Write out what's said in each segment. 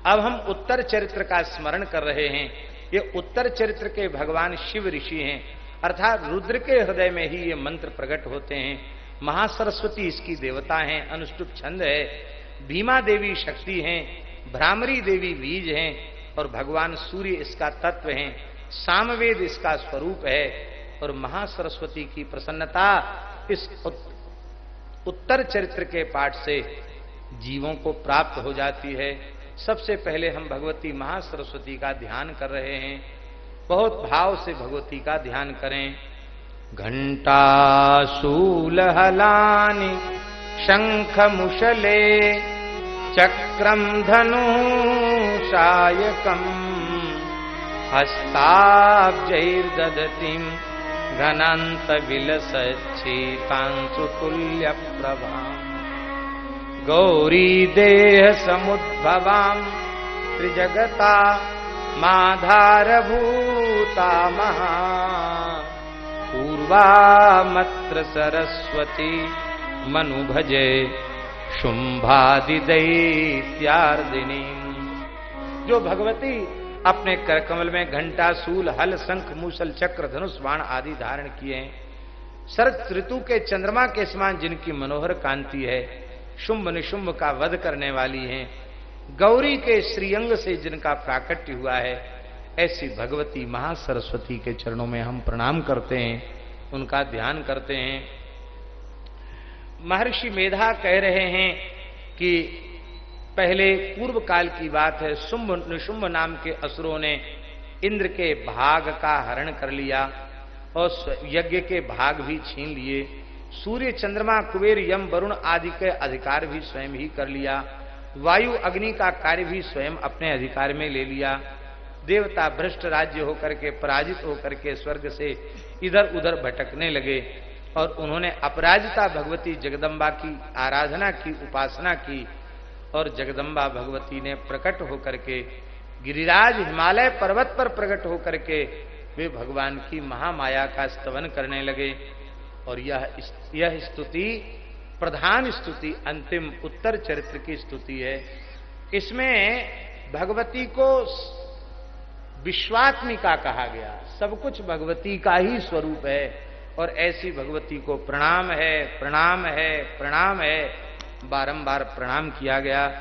अब हम उत्तर चरित्र का स्मरण कर रहे हैं। ये उत्तर चरित्र के भगवान शिव ऋषि हैं, अर्थात रुद्र के हृदय में ही ये मंत्र प्रकट होते हैं। महासरस्वती इसकी देवता हैं, अनुष्टुप छंद है। भीमा देवी शक्ति हैं, भ्रामरी देवी बीज हैं और भगवान सूर्य इसका तत्व हैं। सामवेद इसका स्वरूप है और महासरस्वती की प्रसन्नता इस उत्तर चरित्र के पाठ से जीवों को प्राप्त हो जाती है। सबसे पहले हम भगवती महासरस्वती का ध्यान कर रहे हैं। बहुत भाव से भगवती का ध्यान करें। घंटा शूलहलानि शंख मुशले चक्रम धनु शायकम हस्ताब्जैर्दधतीं घनांत विलसच्छेतांशुतुल्य प्रभाम् गौरी देह समुद्भवां त्रिजगता माधारभूता महा पूर्वामत्र सरस्वती मनु भजे शुंभादिदैत्यार्दिनी। जो भगवती अपने करकमल में घंटा, सूल, हल, शंख, मूसल, चक्र, धनुष, बाण आदि धारण किए हैं, शरद ऋतु के चंद्रमा के समान जिनकी मनोहर कांति है, शुंभ निशुंभ का वध करने वाली हैं, गौरी के श्रीअंग से जिनका प्राकट्य हुआ है, ऐसी भगवती महासरस्वती के चरणों में हम प्रणाम करते हैं, उनका ध्यान करते हैं। महर्षि मेधा कह रहे हैं कि पहले पूर्व काल की बात है, शुंभ निशुंभ नाम के असुरों ने इंद्र के भाग का हरण कर लिया और यज्ञ के भाग भी छीन लिए। सूर्य, चंद्रमा, कुबेर, यम, वरुण आदि के अधिकार भी स्वयं ही कर लिया। वायु, अग्नि का कार्य भी स्वयं अपने अधिकार में ले लिया। देवता भ्रष्ट राज्य होकर के, पराजित होकर के स्वर्ग से इधर उधर भटकने लगे और उन्होंने अपराजिता भगवती जगदम्बा की आराधना की, उपासना की और जगदम्बा भगवती ने प्रकट होकर के गिरिराज हिमालय पर्वत पर प्रकट होकर के वे भगवान की महामाया का स्तवन करने लगे। और यह स्तुति प्रधान स्तुति अंतिम उत्तर चरित्र की स्तुति है। इसमें भगवती को विश्वात्मिका कहा गया, सब कुछ भगवती का ही स्वरूप है और ऐसी भगवती को प्रणाम है, प्रणाम है, प्रणाम है, बारंबार प्रणाम किया गया।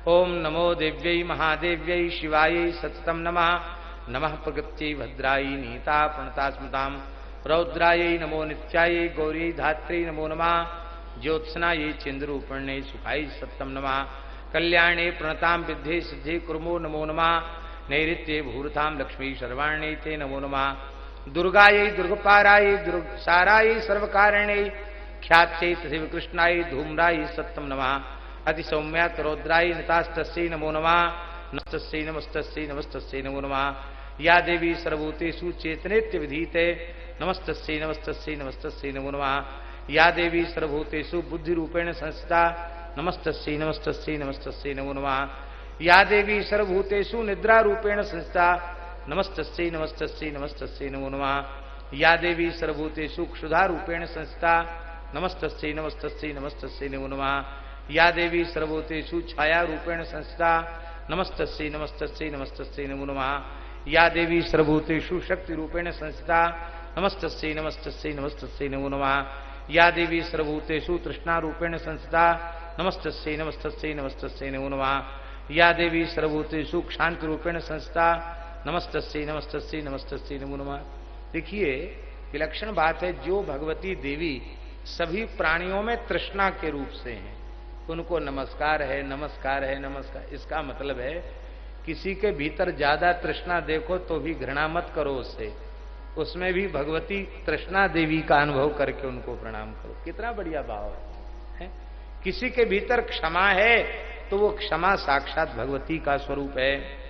ओम नमो देव्यै महादेव्यै शिवायै सततम नमः। नमः प्रकृत्यै भद्रायै नीता प्रणता स्मृताम्। रौद्रायै नमो नित्यायै गौरी धात्रै नमो नमः। ज्योत्सनायै चंद्रूपर्णे सुखायै सत्यम नमः। कल्याणे प्रणतां विद्धे सिद्धे कुर्मो नमो नमः। नैऋत्ये भूरतां लक्ष्मी सर्वाण्यै ते नमो नमः। दुर्गायै दुर्गपारायै दुर्गसारायै सर्वकारिण्यै ख्यात्यै तथैव कृष्णायै धूम्रायै सत्यम नमः। अतिसौम्यात् रौद्रायै नितास्तस्यै नमो नमः। नमस्तस्यै नमस्तस्यै नमस्तस्यै नमो नमः। या देवी सर्वभूतेषु चेतनेत्य विधीते नमस्तस्यै नमस्तस्यै नमस्तस्यै नमो नमः। या देवी सर्वभूतेषु बुद्धि रूपेण संस्थिता नमस्तस्यै नमस्तस्यै नमस्तस्यै नमो नमः। या देवी सर्वभूतेषु निद्रा रूपेण संस्थिता नमस्तस्यै नमस्तस्यै नमस्तस्यै नमो नमः। या देवी सर्वभूतेषु क्षुधा रूपेण संस्थिता नमस्तस्यै नमस्तस्यै नमस्तस्यै नमो नमः। या देवी सर्वभूतेषु छाया रूपेण संस्थिता नमस्तस्यै नमस्तस्यै नमस्तस्यै नमो नमः। या देवी सर्वभूतेषु शक्ति रूपेण संस्थिता नमस्तस्यै नमस्तस्यै नमस्तस्यै नमो नमः। या देवी सर्वभूतेषु तृष्णा रूपेण संस्थिता नमस्तस्यै नमस्तस्यै नमस्तस्यै नमो नमः। या देवी सर्वभूतेषु क्षांति रूपेण संस्थिता नमस्तस्यै नमस्तस्यै नमस्तस्यै नमो नमः। देखिए विलक्षण बात है, जो भगवती देवी सभी प्राणियों में तृष्णा के रूप से हैं, उनको नमस्कार है, नमस्कार है, नमस्कार। इसका मतलब है किसी के भीतर ज्यादा तृष्णा देखो तो भी घृणा मत करो उससे, उसमें भी भगवती तृष्णा देवी का अनुभव करके उनको प्रणाम करो। कितना बढ़िया भाव है। किसी के भीतर क्षमा है तो वो क्षमा साक्षात भगवती का स्वरूप है।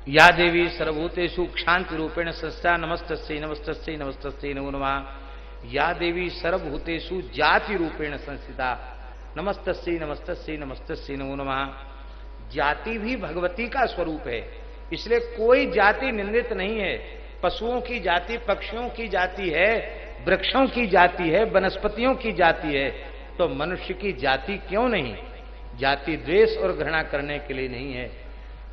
या देवी सर्वभूतेषु क्षांति रूपेण संस्थिता नमस्तस्यै नमस्तस्यै नमस्तस्यै नमो नमः। या देवी सर्वभूतेषु जाति रूपेण संस्थिता नमस्तस्यै नमस्तस्यै नमस्तस्यै नमो नमः। जाति भी भगवती का स्वरूप है, इसलिए कोई जाति निंदित नहीं है। पशुओं की जाति, पक्षियों की जाति है, वृक्षों की जाति है, वनस्पतियों की जाति है, तो मनुष्य की जाति क्यों नहीं। जाति द्वेष और घृणा करने के लिए नहीं है।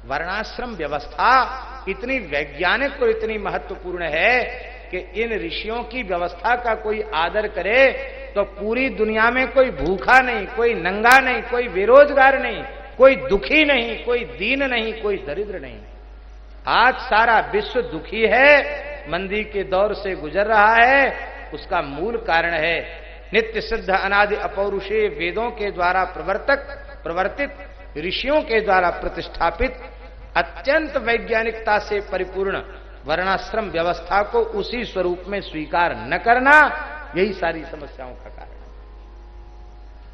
वर्णाश्रम व्यवस्था इतनी वैज्ञानिक और इतनी महत्वपूर्ण है कि इन ऋषियों की व्यवस्था का कोई आदर करे तो पूरी दुनिया में कोई भूखा नहीं, कोई नंगा नहीं, कोई बेरोजगार नहीं, कोई दुखी नहीं, कोई दीन नहीं, कोई दरिद्र नहीं। आज सारा विश्व दुखी है, मंदी के दौर से गुजर रहा है। उसका मूल कारण है नित्य सिद्ध अनादि अपौरुषेय वेदों के द्वारा प्रवर्तित ऋषियों के द्वारा प्रतिष्ठापित अत्यंत वैज्ञानिकता से परिपूर्ण वर्णाश्रम व्यवस्था को उसी स्वरूप में स्वीकार न करना, यही सारी समस्याओं का कारण है।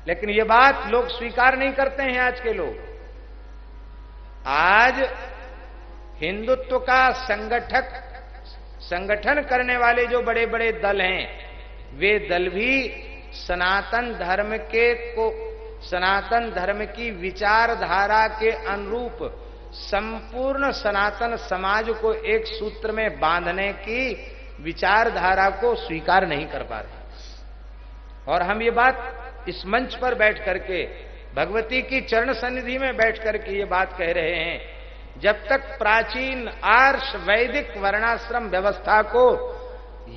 लेकिन ये बात लोग स्वीकार नहीं करते हैं। आज के लोग, आज हिंदुत्व का संगठन करने वाले जो बड़े बड़े दल हैं, वे दल भी सनातन धर्म की विचारधारा के अनुरूप संपूर्ण सनातन समाज को एक सूत्र में बांधने की विचारधारा को स्वीकार नहीं कर पा रहे। और हम ये बात इस मंच पर बैठ करके, भगवती की चरण सन्निधि में बैठ करके ये बात कह रहे हैं, जब तक प्राचीन आर्ष वैदिक वर्णाश्रम व्यवस्था को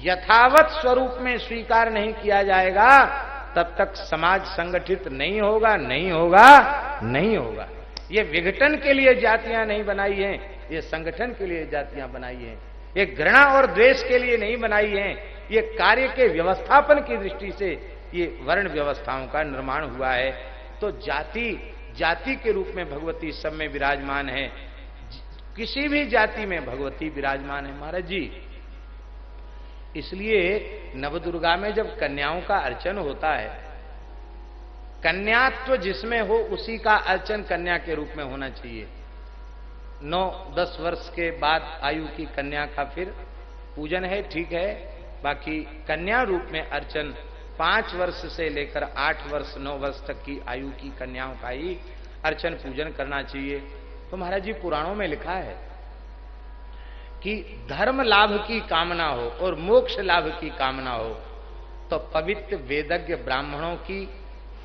यथावत स्वरूप में स्वीकार नहीं किया जाएगा, तब तक समाज संगठित नहीं होगा, नहीं होगा, नहीं होगा। ये विघटन के लिए जातियां नहीं बनाई हैं, ये संगठन के लिए जातियां बनाई हैं। ये घृणा और द्वेष के लिए नहीं बनाई हैं, ये कार्य के व्यवस्थापन की दृष्टि से ये वर्ण व्यवस्थाओं का निर्माण हुआ है। तो जाति के रूप में भगवती सब में विराजमान है। किसी भी जाति में भगवती विराजमान है महाराज जी। इसलिए नवदुर्गा में जब कन्याओं का अर्चन होता है, कन्यात्व जिसमें हो उसी का अर्चन कन्या के रूप में होना चाहिए। 9-10 वर्ष के बाद आयु की कन्या का फिर पूजन है, ठीक है। बाकी कन्या रूप में अर्चन 5 वर्ष से लेकर 8 वर्ष 9 वर्ष तक की आयु की कन्याओं का ही अर्चन पूजन करना चाहिए। तो महाराज जी पुराणों में लिखा है कि धर्म लाभ की कामना हो और मोक्ष लाभ की कामना हो तो पवित्र वेदज्ञ ब्राह्मणों की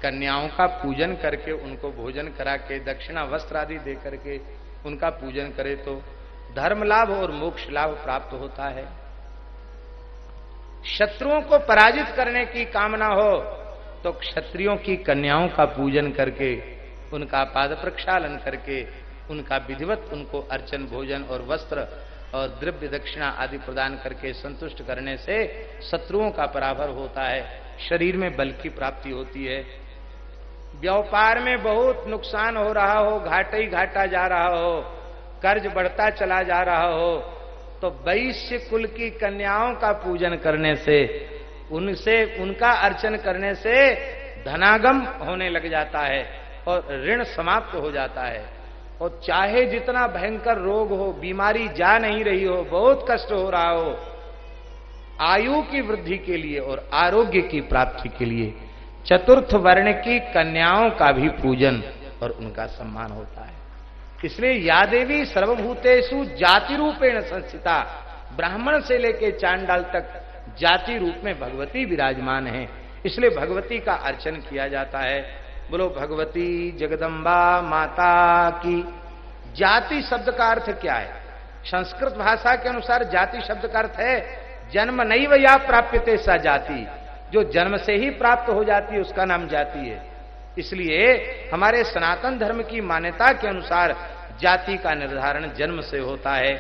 कन्याओं का पूजन करके, उनको भोजन करा के, दक्षिणा वस्त्र आदि दे करके उनका पूजन करे तो धर्म लाभ और मोक्ष लाभ प्राप्त होता है। शत्रुओं को पराजित करने की कामना हो तो क्षत्रियों की कन्याओं का पूजन करके, उनका पाद प्रक्षालन करके, उनका विधिवत उनको अर्चन, भोजन और वस्त्र और द्रव्य दक्षिणा आदि प्रदान करके संतुष्ट करने से शत्रुओं का पराभव होता है, शरीर में बल की प्राप्ति होती है। व्यापार में बहुत नुकसान हो रहा हो, घाटा ही घाटा जा रहा हो, कर्ज बढ़ता चला जा रहा हो, तो वैश्य कुल की कन्याओं का पूजन करने से, उनका अर्चन करने से धनागम होने लग जाता है और ऋण समाप्त हो जाता है। और चाहे जितना भयंकर रोग हो, बीमारी जा नहीं रही हो, बहुत कष्ट हो रहा हो, आयु की वृद्धि के लिए और आरोग्य की प्राप्ति के लिए चतुर्थ वर्ण की कन्याओं का भी पूजन और उनका सम्मान होता है। इसलिए या देवी सर्वभूतेषु जाति रूपेण संस्थिता, ब्राह्मण से लेकर चांडाल तक जाति रूप में भगवती विराजमान है। इसलिए भगवती का अर्चन किया जाता है। बोलो भगवती जगदम्बा माता की। जाति शब्द का अर्थ क्या है? संस्कृत भाषा के अनुसार जाति शब्द का अर्थ है जन्म नैव या प्राप्यते सा जाति, जो जन्म से ही प्राप्त हो जाती है उसका नाम जाति है। इसलिए हमारे सनातन धर्म की मान्यता के अनुसार जाति का निर्धारण जन्म से होता है।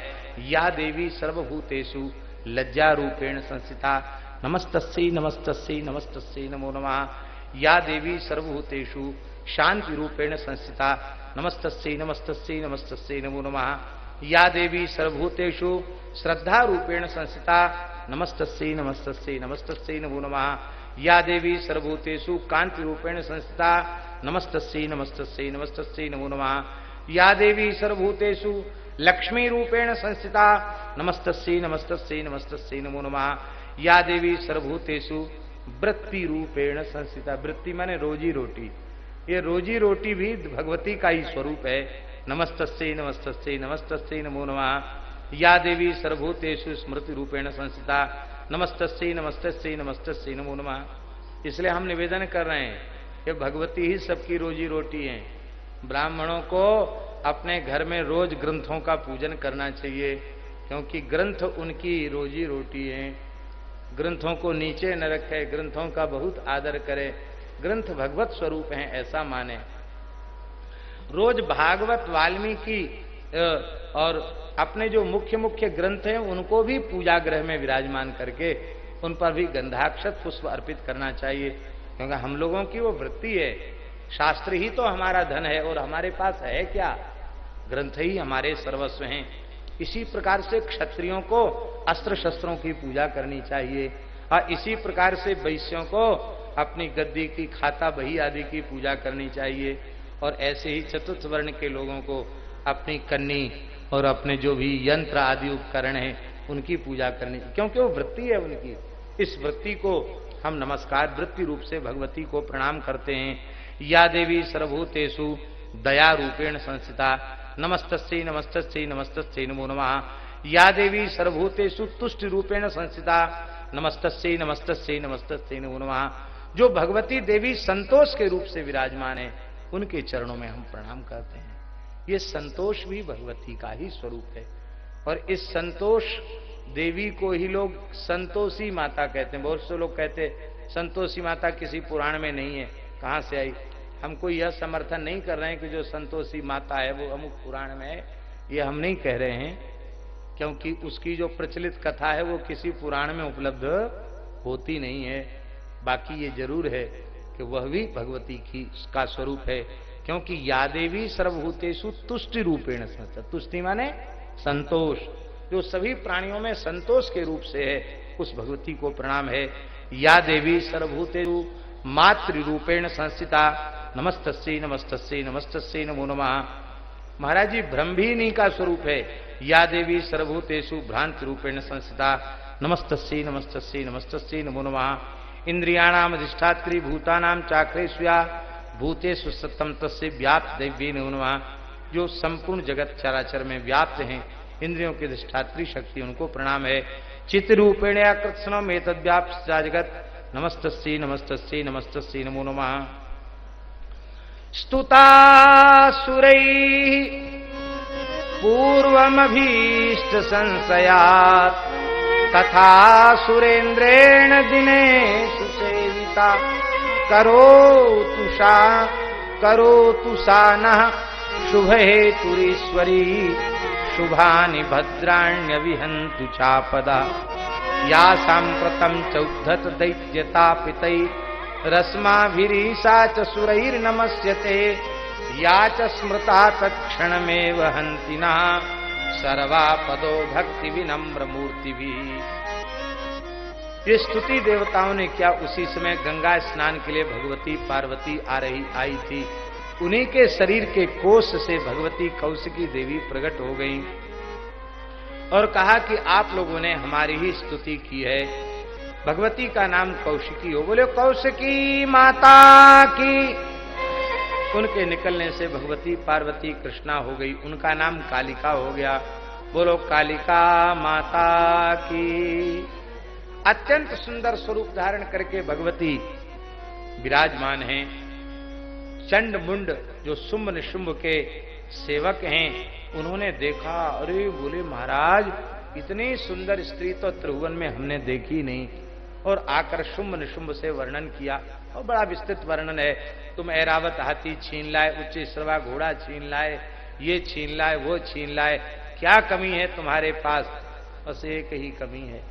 या देवी सर्वभूतेषु लज्जा रूपेण संस्थिता, नमस्तस्यै नमस्तस्यै नमस्तस्यै नमो नमः। या देवी सर्वभूतेषु शांति रूपेण संस्थिता, नमस्तस्यै नमस्तस्यै नमस्तस्यै नमो नमः। या देवी सर्वभूतेषु श्रद्धा रूपेण संस्थिता, नमस्तस्यै नमस्तस्यै नमस्तस्यै नमो नमः। या देवी सर्वभूतेषु कांति रूपेण संस्थिता, नमस्तस्यै नमस्तस्यै नमस्तस्यै नमो नमः। या देवी सर्वभूतेषु लक्ष्मी रूपेण संस्थिता, नमस्तस्यै नमस्तस्यै नमस्तस्यै नमो नमः। या देवी सर्वभूतेषु वृत्ति रूपेण संस्थिता, वृत्ति माने रोजी रोटी, ये रोजी रोटी भी भगवती का ही स्वरूप है। नमस्तस्यै नमस्तस्यै नमस्तस्यै नमो नमः। या देवी सर्वभूतेषु स्मृति रूपेण संस्थिता, नमस्तस्यै नमस्तस्यै नमस्तस्यै नमो नमः। इसलिए हम निवेदन कर रहे हैं ये भगवती ही सबकी रोजी रोटी है। ब्राह्मणों को अपने घर में रोज ग्रंथों का पूजन करना चाहिए, क्योंकि ग्रंथ उनकी रोजी रोटी है। ग्रंथों को नीचे न रखे, ग्रंथों का बहुत आदर करे। ग्रंथ भगवत स्वरूप हैं ऐसा माने। रोज भागवत, वाल्मीकि और अपने जो मुख्य मुख्य ग्रंथ हैं उनको भी पूजा गृह में विराजमान करके उन पर भी गंधाक्षत पुष्प अर्पित करना चाहिए, क्योंकि हम लोगों की वो वृत्ति है। शास्त्र ही तो हमारा धन है और हमारे पास है क्या? ग्रंथ ही हमारे सर्वस्व हैं। इसी प्रकार से क्षत्रियों को अस्त्र शस्त्रों की पूजा करनी चाहिए और इसी प्रकार से वैश्यों को अपनी गद्दी की, खाता बही आदि की पूजा करनी चाहिए। और ऐसे ही चतुर्थ वर्ण के लोगों को अपनी कन्नी और अपने जो भी यंत्र आदि उपकरण हैं उनकी पूजा करनी, क्योंकि वो वृत्ति है उनकी। इस वृत्ति को हम नमस्कार वृत्ति रूप से भगवती को प्रणाम करते हैं। या देवी सर्वभूतेषु दया रूपेण संस्थिता नमस्तस्यै नमस्तस्यै नमस्तस्यै नमो नमः। या देवी सर्वभूतेषु तुष्टि रूपेण संस्थिता नमस्तस्यै नमस्तस्यै नमस्तस्यै नमो नमः। जो भगवती देवी संतोष के रूप से विराजमान है उनके चरणों में हम प्रणाम करते हैं। ये संतोष भी भगवती का ही स्वरूप है और इस संतोष देवी को ही लोग संतोषी माता कहते हैं। बहुत से लोग कहते हैं संतोषी माता किसी पुराण में नहीं है, कहां से आई? हमको यह समर्थन नहीं कर रहे हैं कि जो संतोषी माता है वो अमुक पुराण में है, ये हम नहीं कह रहे हैं, क्योंकि उसकी जो प्रचलित कथा है वो किसी पुराण में उपलब्ध होती नहीं है। बाकी ये जरूर है कि वह भी भगवती की का स्वरूप है, क्योंकि या देवी सर्वभूतेषु तुष्टि रूपेण संस्थिता। तुष्टि माने संतोष, जो सभी प्राणियों में संतोष के रूप से है, उस भगवती को प्रणाम है। या देवी सर्वभूतेषु मातृ रूपेण संस्थिता नमस्तस्यै नमस्तस्यै नमस्तस्यै नमो नमः। महाराज जी ब्रह्म भी इन्हीं का स्वरूप है। या देवी सर्वभूतेषु भ्रांति रूपेण संस्थिता नमस्तस्यै नमस्तस्यै नमस्तस्यै नमो नमः। इंद्रियाणाम अधिष्ठात्री भूतानाम चाक्रेष्या भूतेषु सत्तम तस्य व्याप्त दैव्ये नमो नमः। जो संपूर्ण जगत चराचर में व्याप्त हैं, इंद्रियों की अधिष्ठात्री शक्ति, उनको प्रणाम है। चित्त रूपेण कृत्स्नम एतद्व्याप्त जगत नमस्तस्यै नमस्तस्यै नमस्तस्यै नमो नमः। स्तुता सुरैः पूर्वमभीष्ट संशयात् तथा सुरेन्द्रेण दिनेषु सेविता करोतु सा नः शुभहेतुरीश्वरी शुभानि भद्राण्यविहन्तु चापदा। या साम्प्रतं चौद्धत दैत्यतापितै रश्माभिरीशा च सुरैर्नमस्यते। या च स्मृता तत्क्षणमेव हन्ति नः सर्वापदो भक्ति विनम्र मूर्तिभिः। ये स्तुति देवताओं ने क्या उसी समय गंगा स्नान के लिए भगवती पार्वती आई थी। उन्हीं के शरीर के कोष से भगवती कौशिकी देवी प्रकट हो गई और कहा कि आप लोगों ने हमारी ही स्तुति की है। भगवती का नाम कौशिकी हो, बोले कौशिकी माता की। उनके निकलने से भगवती पार्वती कृष्णा हो गई, उनका नाम कालिका हो गया। बोलो कालिका माता की। अत्यंत सुंदर स्वरूप धारण करके भगवती विराजमान हैं। चंड मुंड जो शुंभ निशुंभ के सेवक हैं, उन्होंने देखा, अरे बोले महाराज इतनी सुंदर स्त्री तो त्रिभुवन में हमने देखी नहीं, और आकर शुंभ निशुंभ से वर्णन किया और बड़ा विस्तृत वर्णन है। तुम ऐरावत हाथी छीन लाए, उच्च श्रवा घोड़ा छीन लाए, ये छीन लाए, वो छीन लाए, क्या कमी है तुम्हारे पास? बस एक ही कमी है,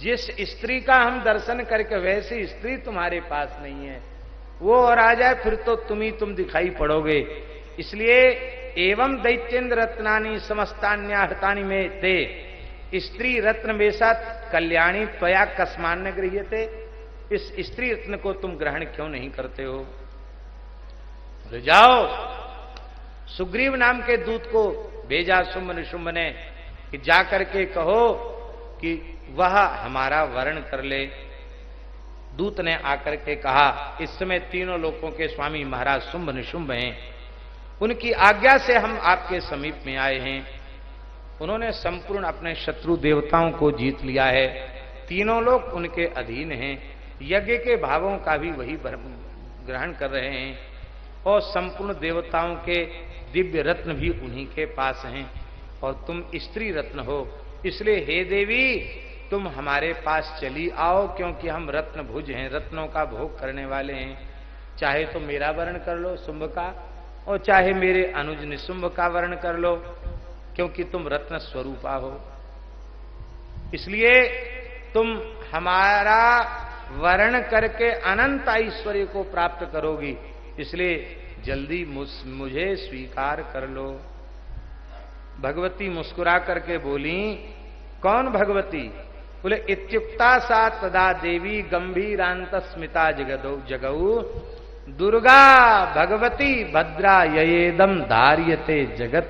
जिस स्त्री का हम दर्शन करके वैसी स्त्री तुम्हारे पास नहीं है। वो और आ जाए फिर तो तुम दिखाई पड़ोगे। इसलिए एवं दैत्येन्द्र रत्नानि समस्तान्याहृतानि में ते स्त्री रत्न वेशात कल्याणी त्वया कस्मान्य गृह्यते। इस स्त्री रत्न को तुम ग्रहण क्यों नहीं करते हो? बोले जाओ, सुग्रीव नाम के दूत को भेजा शुंभ निशुंभ ने कि जाकर के कहो कि वह हमारा वर्ण कर ले। दूत ने आकर के कहा, इस समय तीनों लोकों के स्वामी महाराज शुंभ निशुंभ हैं, उनकी आज्ञा से हम आपके समीप में आए हैं। उन्होंने संपूर्ण अपने शत्रु देवताओं को जीत लिया है, तीनों लोग उनके अधीन हैं, यज्ञ के भावों का भी वही ग्रहण कर रहे हैं और संपूर्ण देवताओं के दिव्य रत्न भी उन्हीं के पास हैं और तुम स्त्री रत्न हो, इसलिए हे देवी तुम हमारे पास चली आओ, क्योंकि हम रत्न भुज हैं, रत्नों का भोग करने वाले हैं। चाहे तो मेरा वर्ण कर लो शुंभ का, और चाहे मेरे अनुज निशुंभ का वर्ण कर लो, क्योंकि तुम रत्न स्वरूपा हो, इसलिए तुम हमारा वर्ण करके अनंत ऐश्वर्य को प्राप्त करोगी, इसलिए जल्दी मुझे स्वीकार कर लो। भगवती मुस्कुरा करके बोली, कौन भगवती? बोले इत्युक्ता सा तदा देवी गंभीरांत स्मिता जगऊ दुर्गा भगवती भद्रा येदम धार्यते जगत।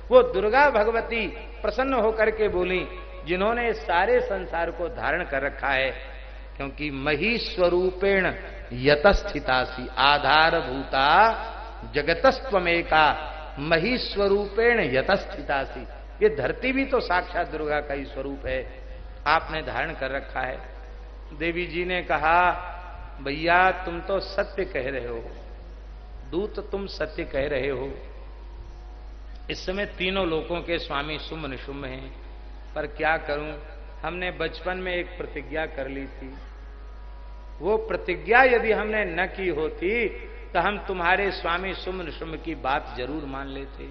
वो दुर्गा भगवती प्रसन्न होकर के बोली, जिन्होंने सारे संसार को धारण कर रखा है, क्योंकि महीस्वरूपेण यतस्थितासी आधारभूता जगतस्त्वमेका महीस्वरूपेण यतस्थितासी। ये धरती भी तो साक्षात दुर्गा का ही स्वरूप है, आपने धारण कर रखा है। देवी जी ने कहा, भैया तुम तो सत्य कह रहे हो, दूत तुम सत्य कह रहे हो। इस समय तीनों लोकों के स्वामी शुंभ निशुंभ हैं, पर क्या करूं, हमने बचपन में एक प्रतिज्ञा कर ली थी, वो प्रतिज्ञा यदि हमने न की होती तो हम तुम्हारे स्वामी शुंभ निशुंभ की बात जरूर मान लेते।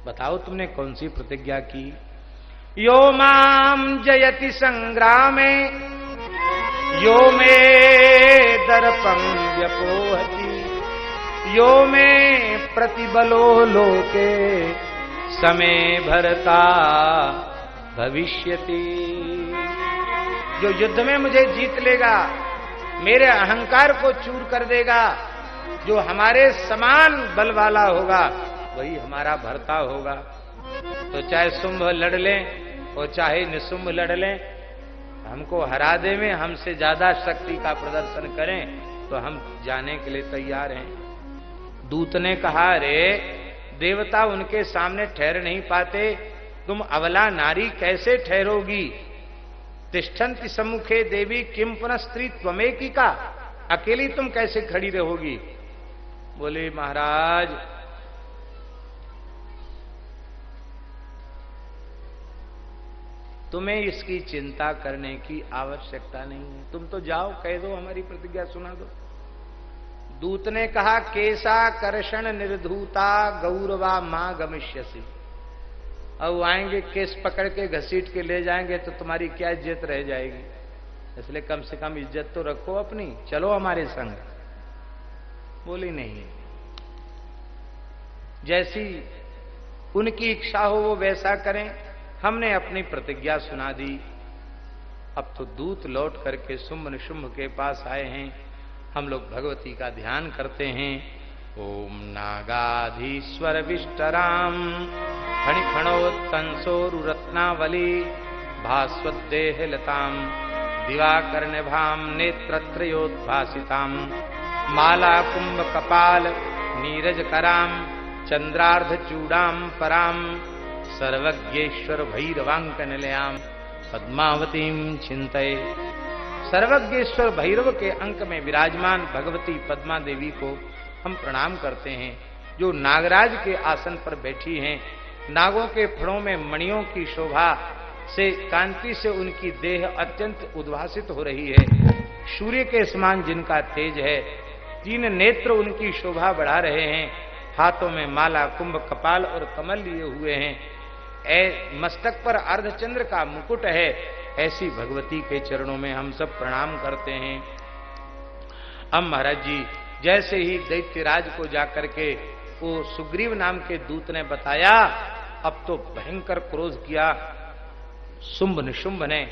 बताओ तुमने कौन सी प्रतिज्ञा की? यो माम जयति संग्रामे यो मे दर्पं व्यपोहति यो मे प्रतिबलो लोके समे भरता भविष्यति। जो युद्ध में मुझे जीत लेगा, मेरे अहंकार को चूर कर देगा, जो हमारे समान बल वाला होगा वही हमारा भर्ता होगा। तो चाहे शुंभ लड़ लें और चाहे निशुंभ लड़ लें, हमको हरा दे में हमसे ज्यादा शक्ति का प्रदर्शन करें तो हम जाने के लिए तैयार हैं। दूत ने कहा, रे देवता उनके सामने ठहर नहीं पाते, तुम अबला नारी कैसे ठहरोगी? तिष्ठन्ति सम्मुखे देवी किम पुनः स्त्री त्वमेकी का, अकेली तुम कैसे खड़ी रहोगी? बोले महाराज तुम्हें इसकी चिंता करने की आवश्यकता नहीं है, तुम तो जाओ, कह दो, हमारी प्रतिज्ञा सुना दो। दूत ने कहा, केसा कर्षण निर्धूता गौरवा मां गमिष्यसि। अब आएंगे केस पकड़ के घसीट के ले जाएंगे तो तुम्हारी क्या इज्जत रह जाएगी, इसलिए कम से कम इज्जत तो रखो अपनी, चलो हमारे संग। बोली नहीं, जैसी उनकी इच्छा हो वो वैसा करें, हमने अपनी प्रतिज्ञा सुना दी। अब तो दूत लौट करके शुंभ निशुंभ के पास आए हैं, हम लोग भगवती का ध्यान करते हैं। ओम नागाधीश्वर विष्टराम फणिफणोत्तंसोरुरत्नावली भास्वद्देह लताम दिवाकर्णभाम नेत्रत्रयोद्भासिताम माला कुंभ कपाल नीरज कराम चंद्रार्ध चूड़ाम पराम सर्वज्ञेश्वर भैरवांक निलयाम पद्मावतीम चिंतये। सर्वज्ञेश्वर भैरव के अंक में विराजमान भगवती पद्मा देवी को हम प्रणाम करते हैं, जो नागराज के आसन पर बैठी हैं। नागों के फणों में मणियों की शोभा से, कांति से उनकी देह अत्यंत उद्भासित हो रही है। सूर्य के समान जिनका तेज है, 3 नेत्र उनकी शोभा बढ़ा रहे हैं। हाथों में माला कुंभ कपाल और कमल लिए हुए हैं, मस्तक पर अर्धचंद्र का मुकुट है। ऐसी भगवती के चरणों में हम सब प्रणाम करते हैं। अब महाराज जी जैसे ही दैत्यराज को जाकर के वो सुग्रीव नाम के दूत ने बताया, अब तो भयंकर क्रोध किया शुंभ निशुंभ ने।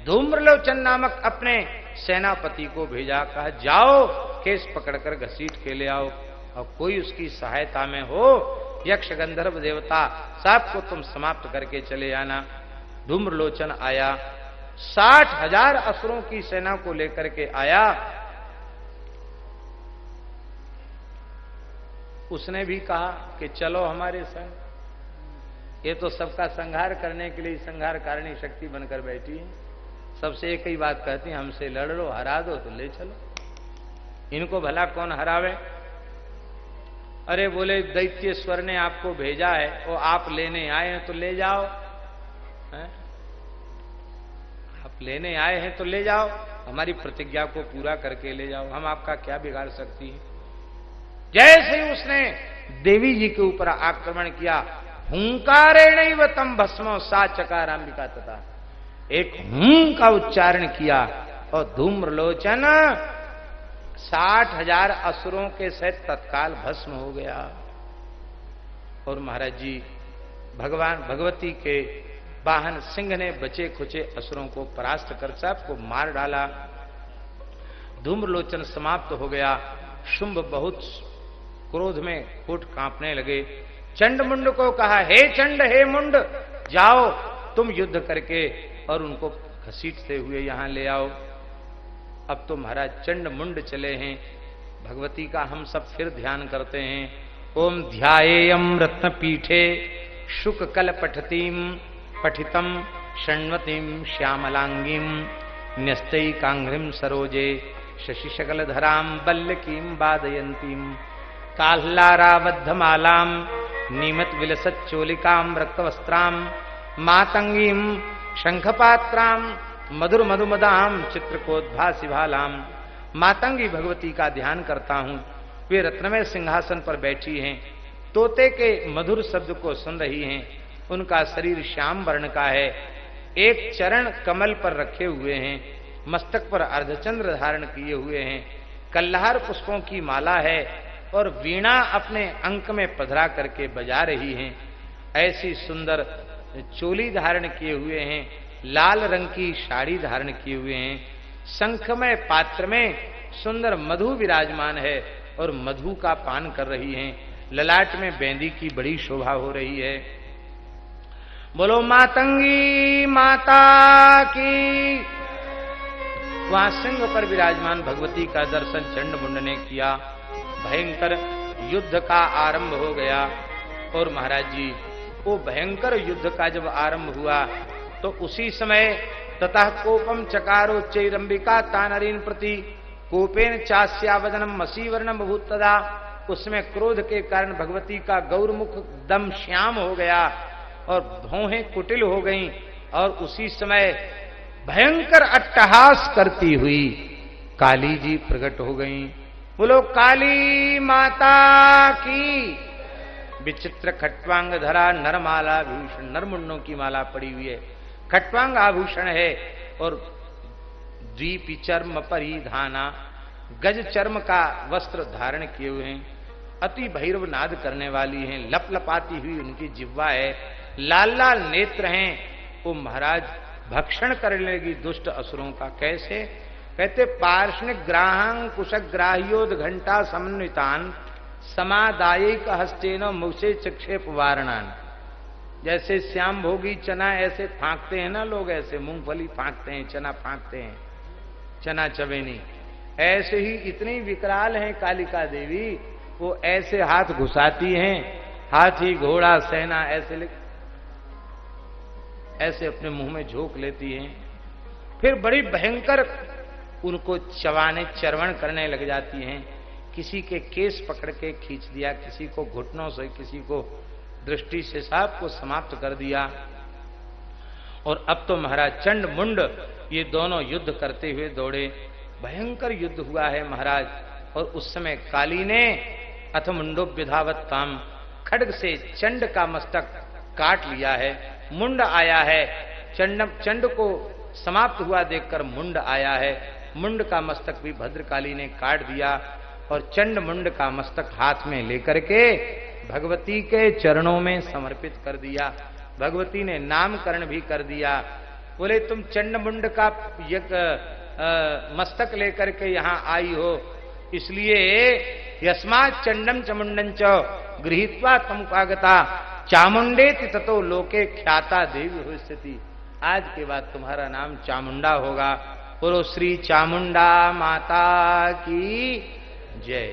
धूम्रलोचन नामक अपने सेनापति को भेजा, कहा जाओ केस पकड़कर घसीट के ले आओ, और कोई उसकी सहायता में हो, यक्ष गंधर्व देवता सबको तुम समाप्त करके चले आना। धूम्रलोचन आया, 60,000 असुरों की सेना को लेकर के आया। उसने भी कहा कि चलो हमारे संग, ये तो सबका संहार करने के लिए संहारकारिणी शक्ति बनकर बैठी है। सबसे एक ही बात कहती है, हमसे लड़ लो, हरा दो तो ले चलो। इनको भला कौन हरावे? अरे बोले दैत्येश्वर ने आपको भेजा है और आप लेने आए हैं तो ले जाओ, है? आप लेने आए हैं तो ले जाओ, हमारी प्रतिज्ञा को पूरा करके ले जाओ, हम आपका क्या बिगाड़ सकती है। जैसे ही उसने देवी जी के ऊपर आक्रमण किया, हुंकारेणैव तम भस्मो सा चकारांबिका तथा, एक हूं का उच्चारण किया और धूम्रलोचन 60,000 असुरों के सहित तत्काल भस्म हो गया। और महाराज जी भगवान भगवती के वाहन सिंह ने बचे खुचे असुरों को परास्त कर सबको मार डाला। धूम्रलोचन समाप्त हो गया। शुंभ बहुत क्रोध में होठ कांपने लगे। चंड मुंड को कहा, हे चंड हे मुंड, जाओ तुम युद्ध करके और उनको घसीटते हुए यहां ले आओ। अब तो महाराज चंड मुंड चले हैं। भगवती का हम सब फिर ध्यान करते हैं। ओम ध्यायेयम रत्न पीठे शुक कल पठतीम पठितम षण्वतीम श्यामलांगीम न्यस्तई कांग्रिम सरोजे शशि शकल धराम बल्लकीम वादयंतीम काल्लाराबद्धमालाम नीमत विलसत चोलिकाम रक्तवस्त्राम मातंगीम शंखपात्राम मधुर मधुमदाम चित्रकोद्भासी भालाम। मातंगी भगवती का ध्यान करता हूं। वे रत्नमय सिंहासन पर बैठी हैं, तोते के मधुर शब्द को सुन रही हैं। उनका शरीर श्याम वर्ण का है, एक चरण कमल पर रखे हुए हैं, मस्तक पर अर्धचंद्र धारण किए हुए हैं, कल्हार पुष्पों की माला है और वीणा अपने अंक में पधरा करके बजा रही हैं। ऐसी सुंदर चोली धारण किए हुए हैं, लाल रंग की साड़ी धारण किए हुए हैं, शंखमय पात्र में सुंदर मधु विराजमान है और मधु का पान कर रही हैं। ललाट में बेंदी की बड़ी शोभा हो रही है। बोलो मातंगी माता की। वहां सिंह पर विराजमान भगवती का दर्शन चंड मुंड ने किया। भयंकर युद्ध का आरंभ हो गया। और महाराज जी वो भयंकर युद्ध का जब आरंभ हुआ तो उसी समय ततः कोपम चकारो चैरंबिका तानरीन प्रति कोपेन चास्यावदनम मसीवर्णम भूतदा। उसमें क्रोध के कारण भगवती का गौरमुख दम श्याम हो गया और भौहें कुटिल हो गईं। और उसी समय भयंकर अट्टहास करती हुई काली जी प्रकट हो गईं। बोलो काली माता की। विचित्र खट्वांग धरा नरमाला भूषण, नरमुंडों की माला पड़ी हुई है, खट्वांग आभूषण है और द्वीपी चर्म परिधाना, गज चर्म का वस्त्र धारण किए हुए हैं, अति भैरव नाद करने वाली हैं, लपलपाती हुई उनकी जिह्वा है, लाल लाल नेत्र हैं। वो महाराज भक्षण कर लेगी दुष्ट असुरों का। कैसे? कहते पार्ष्णिक ग्राहं कुशग्राह्योद घंटा समन्वितान समादायिक हस्तेन मुसे चक्षेप वारणान। जैसे श्याम भोगी चना ऐसे फांकते हैं ना लोग, ऐसे मूंगफली फांकते हैं, चना फांकते हैं, चना चवेनी, ऐसे ही इतनी विकराल हैं कालिका देवी। वो ऐसे हाथ घुसाती हैं, हाथी घोड़ा सेना ऐसे अपने मुंह में झोंक लेती हैं। फिर बड़ी भयंकर उनको चबाने चरवण करने लग जाती हैं। किसी के केस पकड़ के खींच दिया, किसी को घुटनों से, किसी को दृष्टि से, सब को समाप्त कर दिया। और अब तो महाराज चंड मुंड ये दोनों युद्ध करते हुए दौड़े। भयंकर युद्ध हुआ है महाराज। और उस समय काली ने अथ मुंडो विधावत्ताम, खड्ग से चंड का मस्तक काट लिया है। मुंड आया है, चंड को समाप्त हुआ देखकर मुंड आया है। मुंड का मस्तक भी भद्रकाली ने काट दिया और चंड मुंड का मस्तक हाथ में लेकर के भगवती के चरणों में समर्पित कर दिया। भगवती ने नामकरण भी कर दिया। बोले तुम चंड मुंड का मस्तक लेकर के यहां आई हो, इसलिए यस्मात् चंडम चमुंडं च गृहीत्वा तम कागता चामुंडेति ततो लोके ख्याता देवी हो स्थिति। आज के बाद तुम्हारा नाम चामुंडा होगा। बोलो श्री चामुंडा माता की जय।